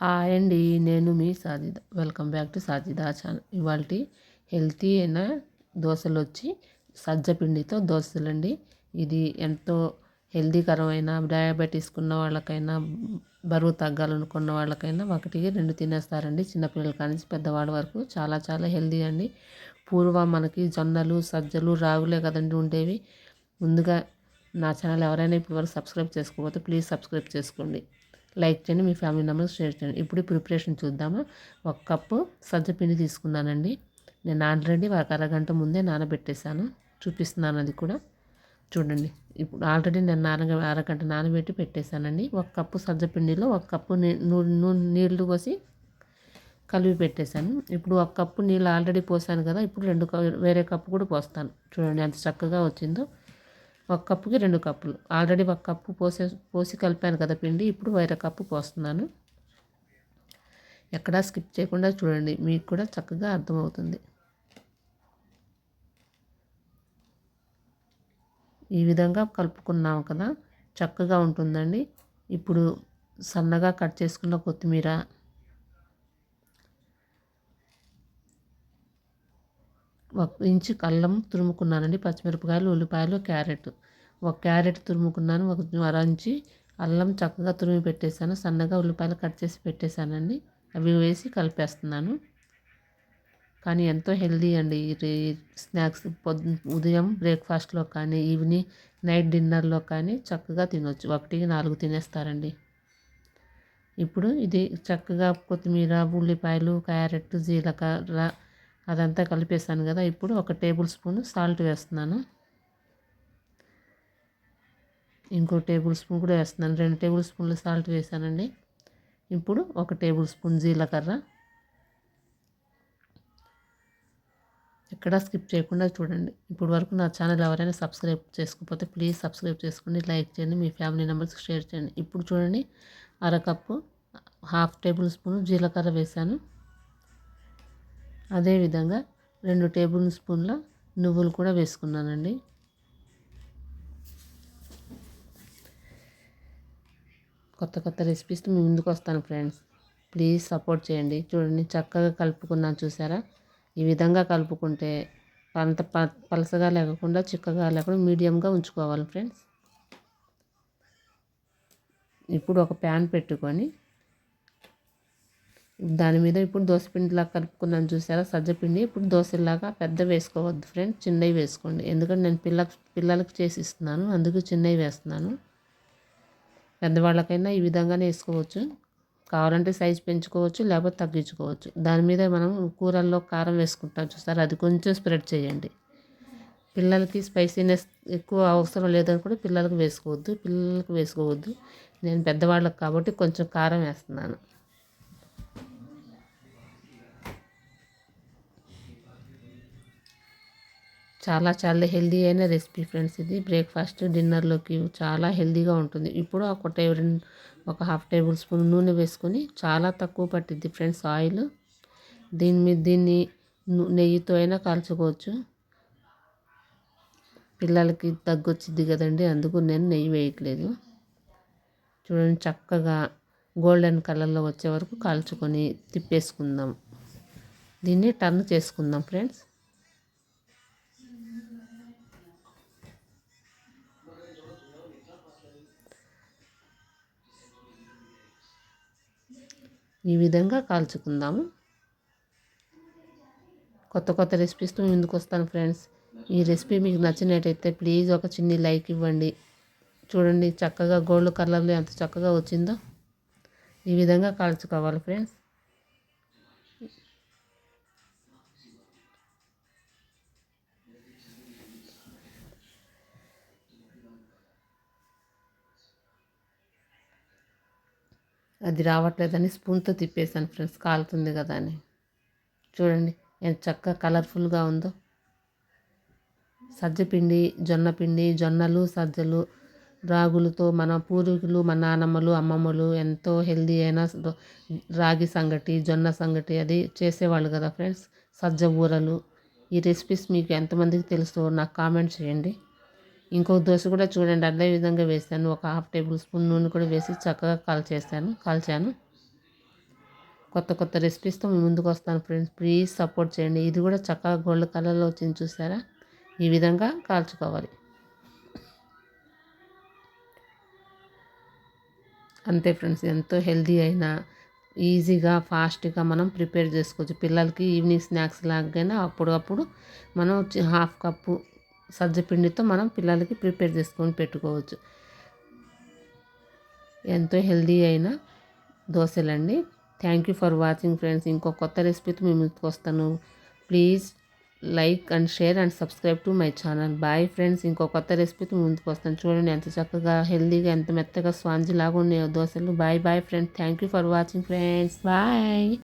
Hi అండి. నేను మీ Sajida. Welcome back to Sajida channel. ఇవాల్టి హెల్తీ అయిన దోశలు వచ్చి సజ్జ పిండితో దోశలండి. ఇది ఎంతో హెల్తీకరమైన డయాబెటీస్ ఉన్న వాళ్ళకైనా బరువు తగ్గాలనుకున్న వాళ్ళకైనా ఒకటికి రెండు తినేస్తారండి. చిన్నపిల్లల కానించి పెద్దవాళ్ళ వరకు చాలా చాలా హెల్తీ అండి. పూర్వం మనకి జొన్నలు సజ్జలు రాగులే కదండి ఉండేవి. ముందుగా నా ఛానల్ ఎవరైనా ఇప్పటివరకు సబ్స్క్రైబ్ చేసుకోకపోతే ప్లీజ్ సబ్స్క్రైబ్ చేసుకోండి. లైక్ చేయండి, మీ ఫ్యామిలీ మెంబర్స్ షేర్ చేయండి. ఇప్పుడు ప్రిపరేషన్ చూద్దాము. 1 కప్పు సజ్జపిండి తీసుకున్నానండి. నేను ఆల్రెడీ ఒక అరగంట ముందే నానబెట్టేశాను, చూపిస్తున్నాను అది కూడా చూడండి. ఇప్పుడు ఆల్రెడీ నేను అరగంట నానబెట్టి పెట్టేశానండి. 1 కప్పు సజ్జపిండిలో 1 కప్పు నీళ్లు పోసి కలిపి పెట్టేశాను. ఇప్పుడు 1 కప్పు నీళ్ళు ఆల్రెడీ పోసాను కదా, ఇప్పుడు వేరే కప్పు కూడా పోస్తాను. చూడండి ఎంత చక్కగా వచ్చిందో. 1 కప్పుకి 2 కప్పులు. ఆల్రెడీ 1 కప్పు పోసి కలిపాను కదా పిండి, ఇప్పుడు వేరే కప్పు పోస్తున్నాను. ఎక్కడా స్కిప్ చేయకుండా చూడండి, మీకు కూడా చక్కగా అర్థమవుతుంది. ఈ విధంగా కలుపుకున్నాము కదా, చక్కగా ఉంటుందండి. ఇప్పుడు సన్నగా కట్ చేసుకున్న కొత్తిమీర, 1 ఇంచు అల్లం తురుముకున్నానండి, పచ్చిమిరపకాయలు, ఉల్లిపాయలు, క్యారెట్. 1 క్యారెట్ తురుముకున్నాను, 1 అరంచి అల్లం చక్కగా తురిమి పెట్టేశాను, సన్నగా ఉల్లిపాయలు కట్ చేసి పెట్టేశానండి. అవి వేసి కలిపేస్తున్నాను. కానీ ఎంతో హెల్దీ అండి. స్నాక్స్ ఉదయం బ్రేక్ఫాస్ట్లో కానీ, ఈవినింగ్ నైట్ డిన్నర్లో కానీ చక్కగా తినొచ్చు. 1కి 4 తినేస్తారండి. ఇప్పుడు ఇది చక్కగా కొత్తిమీర, ఉల్లిపాయలు, క్యారెట్, జీలకర్ర అదంతా కలిపేసాను కదా. ఇప్పుడు 1 టేబుల్ స్పూన్ సాల్ట్ వేస్తున్నాను. ఇంకో టేబుల్ స్పూన్ కూడా వేస్తున్నాను. 2 టేబుల్ స్పూన్లు సాల్ట్ వేసానండి. ఇప్పుడు 1 టేబుల్ స్పూన్ జీలకర్ర. ఎక్కడా స్కిప్ చేయకుండా చూడండి. ఇప్పుడు వరకు నా ఛానల్ ఎవరైనా సబ్స్క్రైబ్ చేసుకోకపోతే ప్లీజ్ సబ్స్క్రైబ్ చేసుకోండి, లైక్ చేయండి, మీ ఫ్యామిలీ మెంబర్స్కి షేర్ చేయండి. ఇప్పుడు చూడండి, అరకప్పు 1/2 టేబుల్ స్పూన్ జీలకర్ర వేసాను. అదేవిధంగా 2 టేబుల్ స్పూన్ల నువ్వులు కూడా వేసుకున్నానండి. కొత్త రెసిపీస్ మీ ముందుకు వస్తాను ఫ్రెండ్స్, ప్లీజ్ సపోర్ట్ చేయండి. చూడండి చక్కగా కలుపుకున్నాను, చూసారా? ఈ విధంగా కలుపుకుంటే అంత పలసగా లేకుండా చిక్కగా లేకుండా మీడియంగా ఉంచుకోవాలి ఫ్రెండ్స్. ఇప్పుడు ఒక ప్యాన్ పెట్టుకొని దాని మీద ఇప్పుడు దోశపిండిలాగా కలుపుకున్నాను, చూసారా? సజ్జపిండి. ఇప్పుడు దోశలాగా పెద్ద వేసుకోవద్దు ఫ్రెండ్స్, చిన్నవి వేసుకోండి. ఎందుకంటే నేను పిల్లలకు చేసి ఇస్తున్నాను, అందుకు చిన్నవి వేస్తున్నాను. పెద్దవాళ్ళకైనా ఈ విధంగానే వేసుకోవచ్చు, కావాలంటే సైజు పెంచుకోవచ్చు, లేకపోతే తగ్గించుకోవచ్చు. దాని మీద మనం కూరల్లో కారం వేసుకుంటాం చూసారా, అది కొంచెం స్ప్రెడ్ చేయండి. పిల్లలకి స్పైసీనెస్ ఎక్కువ అవసరం లేదని కూడా పిల్లలకు వేసుకోవద్దు. నేను పెద్దవాళ్ళకి కాబట్టి కొంచెం కారం వేస్తున్నాను. చాలా చాలా హెల్దీ అయిన రెసిపీ ఫ్రెండ్స్. ఇది బ్రేక్ఫాస్ట్ డిన్నర్లోకి చాలా హెల్దీగా ఉంటుంది. ఇప్పుడు ఒక 1/2 టేబుల్ స్పూన్ నూనె వేసుకొని, చాలా తక్కువ పట్టిద్ది ఫ్రెండ్స్ ఆయిల్. దీన్ని నెయ్యితో అయినా కాల్చుకోవచ్చు. పిల్లలకి తగ్గొచ్చిద్ది కదండి, అందుకు నేను నెయ్యి వేయట్లేదు. చూడండి చక్కగా గోల్డెన్ కలర్లో వచ్చే వరకు కాల్చుకొని తిప్పేసుకుందాం. దీన్ని టర్న్ చేసుకుందాం ఫ్రెండ్స్. ఈ విధంగా కాల్చుకుందాము. కొత్త రెసిపీస్తో ముందుకు వస్తాను ఫ్రెండ్స్. ఈ రెసిపీ మీకు నచ్చినట్టయితే ప్లీజ్ ఒక చిన్న లైక్ ఇవ్వండి. చూడండి చక్కగా గోల్డ్ కలర్లో ఎంత చక్కగా వచ్చిందో. ఈ విధంగా కాల్చుకోవాలి ఫ్రెండ్స్. అది రావట్లేదని స్పూన్తో తిప్పేసాను ఫ్రెండ్స్, కాలుతుంది కదా అని. చూడండి ఎంత చక్కగా కలర్ఫుల్గా ఉందో. సజ్జపిండి, జొన్నపిండి, జొన్నలు, సజ్జలు, రాగులతో మన పూర్వీకులు, మన నానమ్మలు, అమ్మమ్మలు ఎంతో హెల్దీ అయిన రాగి సంగటి, జొన్న సంగటి అది చేసేవాళ్ళు కదా ఫ్రెండ్స్. సజ్జ ఊరలు. ఈ రెసిపీస్ మీకు ఎంతమందికి తెలుసో నాకు కామెంట్ చేయండి. ఇంకొక దోశ కూడా చూడండి అదే విధంగా వేసాను. ఒక 1/2 టేబుల్ స్పూన్ నూనె కూడా వేసి చక్కగా కాల్చాను. కొత్త కొత్త రెసిపీస్తో మీ ముందుకు వస్తాను ఫ్రెండ్స్. ప్లీజ్ సపోర్ట్ చేయండి. ఇది కూడా చక్కగా గోల్డ్ కలర్లో వచ్చింది చూసారా, ఈ విధంగా కాల్చుకోవాలి. అంతే ఫ్రెండ్స్, ఎంతో హెల్తీ అయినా ఈజీగా ఫాస్ట్గా మనం ప్రిపేర్ చేసుకోవచ్చు. పిల్లలకి ఈవినింగ్ స్నాక్స్ లాగైనా అప్పుడప్పుడు మనం హాఫ్ కప్పు సజ్జపిండితో మనం పిల్లలకి ప్రిపేర్ చేసుకొని పెట్టుకోవచ్చు. ఎంతో హెల్తీ అయిన దోశలండి. Thank you for watching friends. ఇంకో కొత్త రెసిపీతో మీ ముందుకు వస్తాను. Please like and share and subscribe to my channel. Bye friends. ఇంకో కొత్త రెసిపీతో ముందుకు వస్తాను. చూడండి ఎంత చక్కగా హెల్తీగా ఎంత మెత్తగా స్పాంజీ లాగా ఉన్నాయో దోశలు. Bye bye friends. Thank you for watching friends. Bye.